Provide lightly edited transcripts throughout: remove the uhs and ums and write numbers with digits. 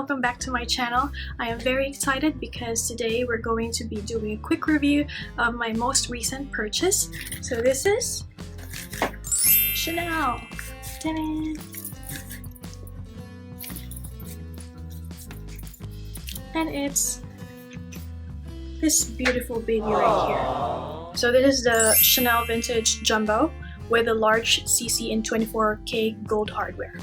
welcome back to my channel. I am very excited because today we're going to be doing a quick review of my most recent purchase. So this is Chanel. Ta-da! And it's this beautiful baby right here. So this is the Chanel Vintage Jumbo with a large CC in 24K gold hardware.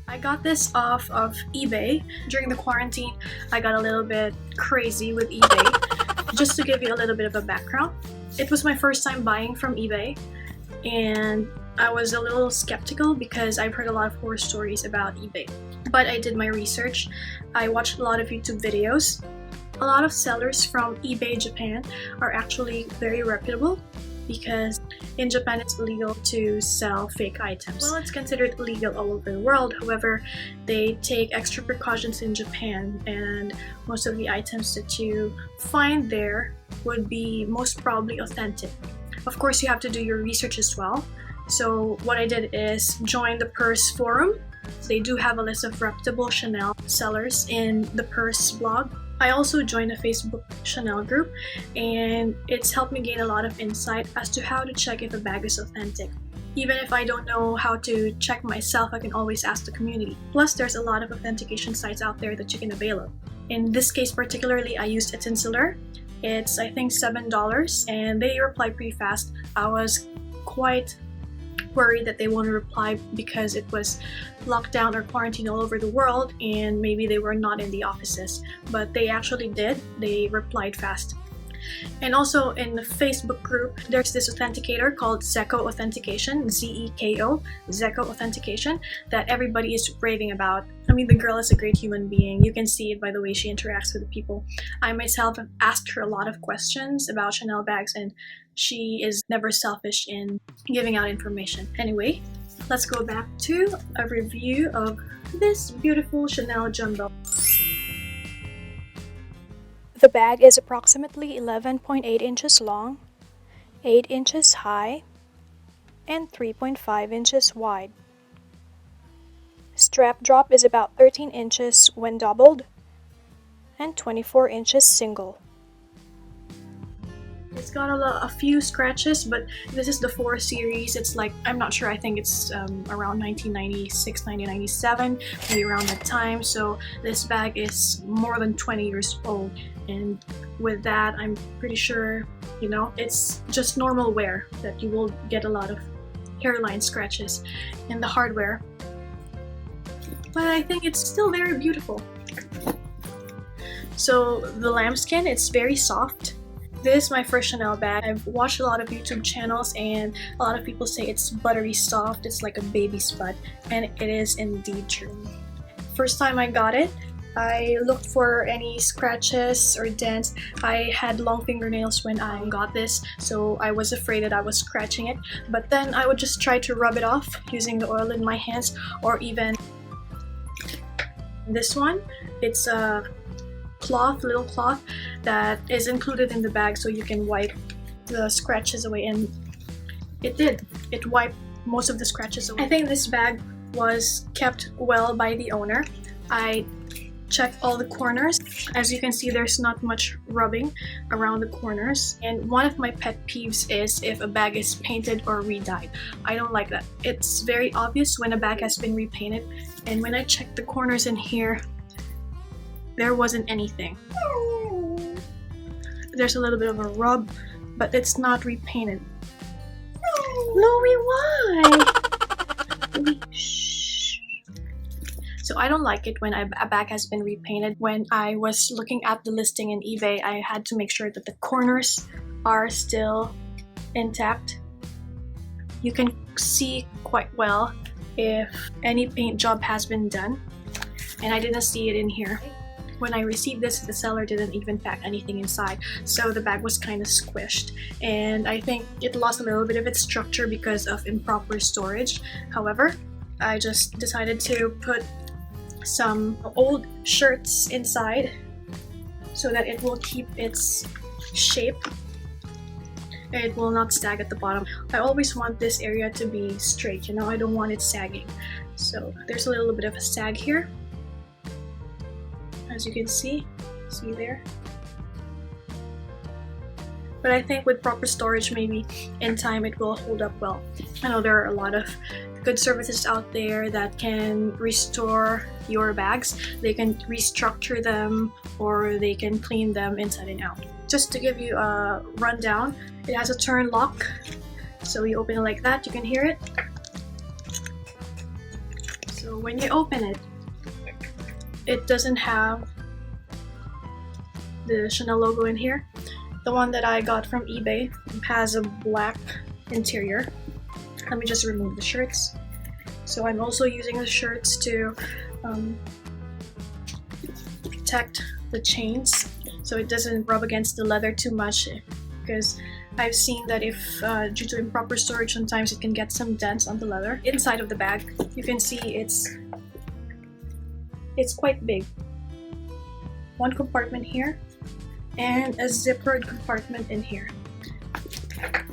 I got this off of eBay. During the quarantine, I got a little bit crazy with eBay. Just to give you a little bit of a background, it was my first time buying from eBay, and I was a little skeptical because I've heard a lot of horror stories about eBay. But I did my research. I watched a lot of YouTube videos. A lot of sellers from eBay Japan are actually very reputable because in Japan it's illegal to sell fake items. Well, it's considered illegal all over the world. However, they take extra precautions in Japan, and most of the items that you find there would be most probably authentic. Of course, you have to do your research as well. So what I did is join the purse forum. They do have a list of reputable Chanel sellers in the purse blog. I also joined a Facebook Chanel group, and it's helped me gain a lot of insight as to how to check if a bag is authentic. Even if I don't know how to check myself, I can always ask the community. Plus, there's a lot of authentication sites out there that you can avail of. In this case particularly, I used Exponentially. It's I think $7, and they reply pretty fast. I was quite worried that they won't reply because it was locked down or quarantined all over the world and maybe they were not in the offices, but they actually did. They replied fast. And also in the Facebook group, there's this authenticator called Zeko Authentication, Z-E-K-O, Zeko Authentication, that everybody is raving about. I mean, the girl is a great human being. You can see it by the way she interacts with the people. I myself have asked her a lot of questions about Chanel bags, and she is never selfish in giving out information. Anyway, let's go back to a review of this beautiful Chanel Jumbo. The bag is approximately 11.8 inches long, 8 inches high, and 3.5 inches wide. Strap drop is about 13 inches when doubled, and 24 inches single. It's got a few scratches, but this is the 4 series. It's like, I'm not sure, I think it's around 1996, 1997, maybe around that time. So this bag is more than 20 years old. And with that, I'm pretty sure, you know, it's just normal wear that you will get a lot of hairline scratches in the hardware. But I think it's still very beautiful. So the lambskin, it's very soft. This is my first Chanel bag. I've watched a lot of YouTube channels and a lot of people say it's buttery soft. It's like a baby spud, and it is indeed true. First time I got it, I looked for any scratches or dents. I had long fingernails when I got this, so I was afraid that I was scratching it. But then I would just try to rub it off using the oil in my hands, or even this one. It's a little cloth that is included in the bag so you can wipe the scratches away, and it did. It wiped most of the scratches away. I think this bag was kept well by the owner. I checked all the corners. As you can see, there's not much rubbing around the corners, and one of my pet peeves is if a bag is painted or re-dyed. I don't like that. It's very obvious when a bag has been repainted, and when I checked the corners in here, there wasn't anything. There's a little bit of a rub, but it's not repainted. Louie, why? Shh. So I don't like it when a bag has been repainted. When I was looking at the listing in eBay, I had to make sure that the corners are still intact. You can see quite well if any paint job has been done, and I didn't see it in here. When I received this, the seller didn't even pack anything inside, so the bag was kind of squished, and I think it lost a little bit of its structure because of improper storage. However, I just decided to put some old shirts inside so that it will keep its shape. It will not sag at the bottom. I always want this area to be straight, you know, I don't want it sagging. So there's a little bit of a sag here, as you can see there. But I think with proper storage, maybe in time it will hold up well. I know there are a lot of good services out there that can restore your bags. They can restructure them or they can clean them inside and out. Just to give you a rundown, it has a turn lock. So you open it like that, you can hear it. So when you open it, it doesn't have the Chanel logo in here. The one that I got from eBay has a black interior. Let me just remove the shirts. So I'm also using the shirts to protect the chains so it doesn't rub against the leather too much, because I've seen that if due to improper storage, sometimes it can get some dents on the leather. Inside of the bag, you can see it's quite big. One compartment here and a zippered compartment in here.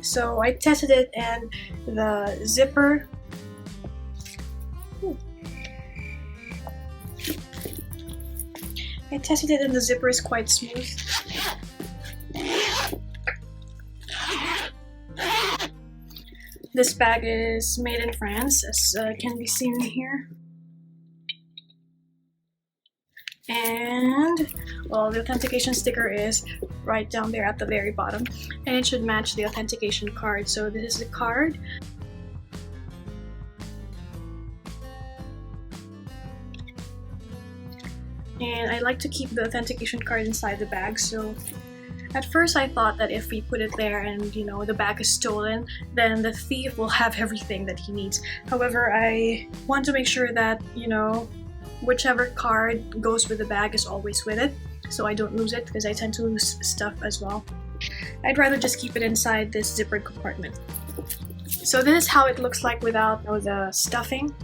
So I tested it and the zipper is quite smooth. This bag is made in France, as can be seen here. And well, the authentication sticker is right down there at the very bottom, and it should match the authentication card. So this is the card. And I like to keep the authentication card inside the bag. So at first I thought that if we put it there and, you know, the bag is stolen, then the thief will have everything that he needs. However, I want to make sure that, you know, whichever card goes with the bag is always with it, so I don't lose it, because I tend to lose stuff as well. I'd rather just keep it inside this zippered compartment. So this is how it looks like without the stuffing.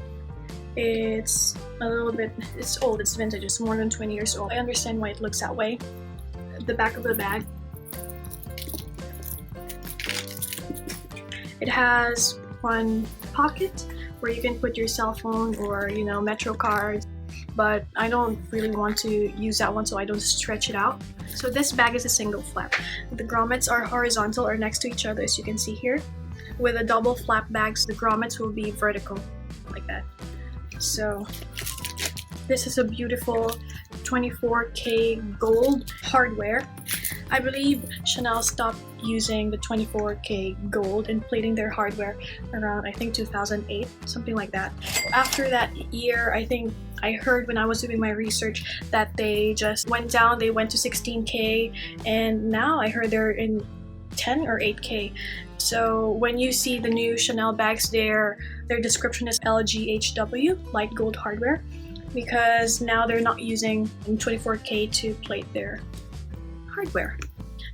It's a little bit, it's old, it's vintage, it's more than 20 years old. I understand why it looks that way. The back of the bag, it has one pocket where you can put your cell phone or, you know, Metro cards, but I don't really want to use that one, so I don't stretch it out. So this bag is a single flap. The grommets are horizontal or next to each other, as you can see here. With a double flap bags, the grommets will be vertical, like that. So this is a beautiful 24K gold hardware. I believe Chanel stopped using the 24K gold and plating their hardware around, I think, 2008, something like that. After that year, I think I heard when I was doing my research that they just went down, they went to 16K, and now I heard they're in 10 or 8K. So when you see the new Chanel bags, their description is LGHW, light gold hardware, because now they're not using 24K to plate their hardware.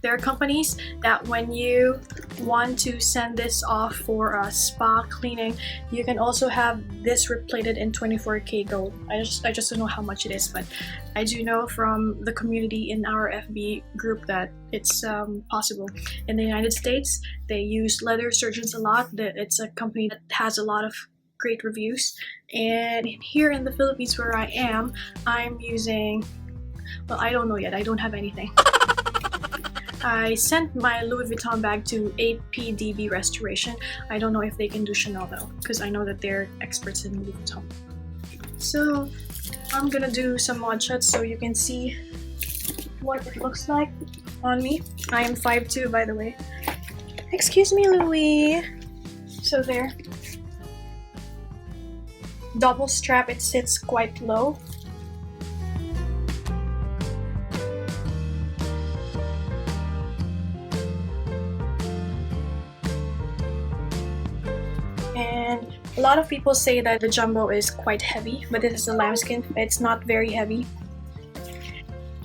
There are companies that when you want to send this off for a spa cleaning, you can also have this replated in 24K gold. I just don't know how much it is, but I do know from the community in our FB group that it's possible. In the United States, they use leather surgeons a lot. It's a company that has a lot of great reviews. And here in the Philippines where I am, I'm using, well, I don't know yet. I don't have anything. I sent my Louis Vuitton bag to APDB Restoration. I don't know if they can do Chanel though, because I know that they're experts in Louis Vuitton. So I'm gonna do some mod shots so you can see what it looks like on me. I am 5'2", by the way. Excuse me, Louis. So there. Double strap, it sits quite low. And a lot of people say that the jumbo is quite heavy, but this is a lambskin. It's not very heavy.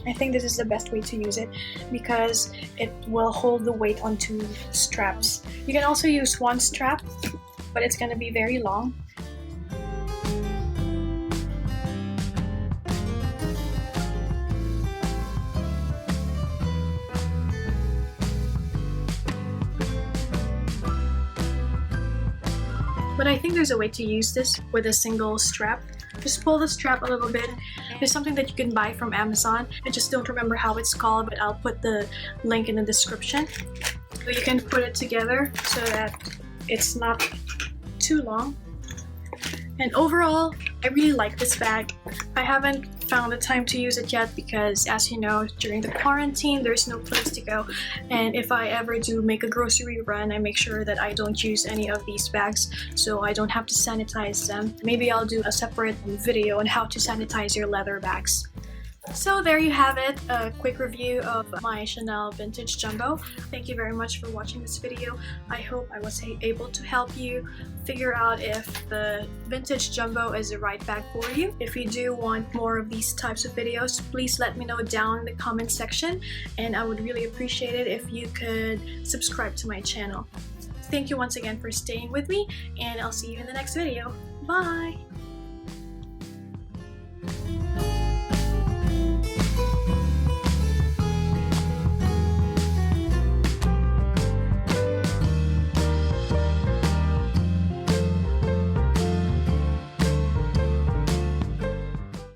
I think this is the best way to use it because it will hold the weight onto straps. You can also use one strap, but it's going to be very long. But I think there's a way to use this with a single strap. Just pull the strap a little bit. It's something that you can buy from Amazon. I just don't remember how it's called, but I'll put the link in the description. So you can put it together so that it's not too long. And overall, I really like this bag. I haven't found the time to use it yet because, as you know, during the quarantine, there's no place to go. And if I ever do make a grocery run, I make sure that I don't use any of these bags so I don't have to sanitize them. Maybe I'll do a separate video on how to sanitize your leather bags. So there you have it, a quick review of my Chanel Vintage Jumbo. Thank you very much for watching this video. I hope I was able to help you figure out if the Vintage Jumbo is the right bag for you. If you do want more of these types of videos, please let me know down in the comment section, and I would really appreciate it if you could subscribe to my channel. Thank you once again for staying with me, and I'll see you in the next video. Bye!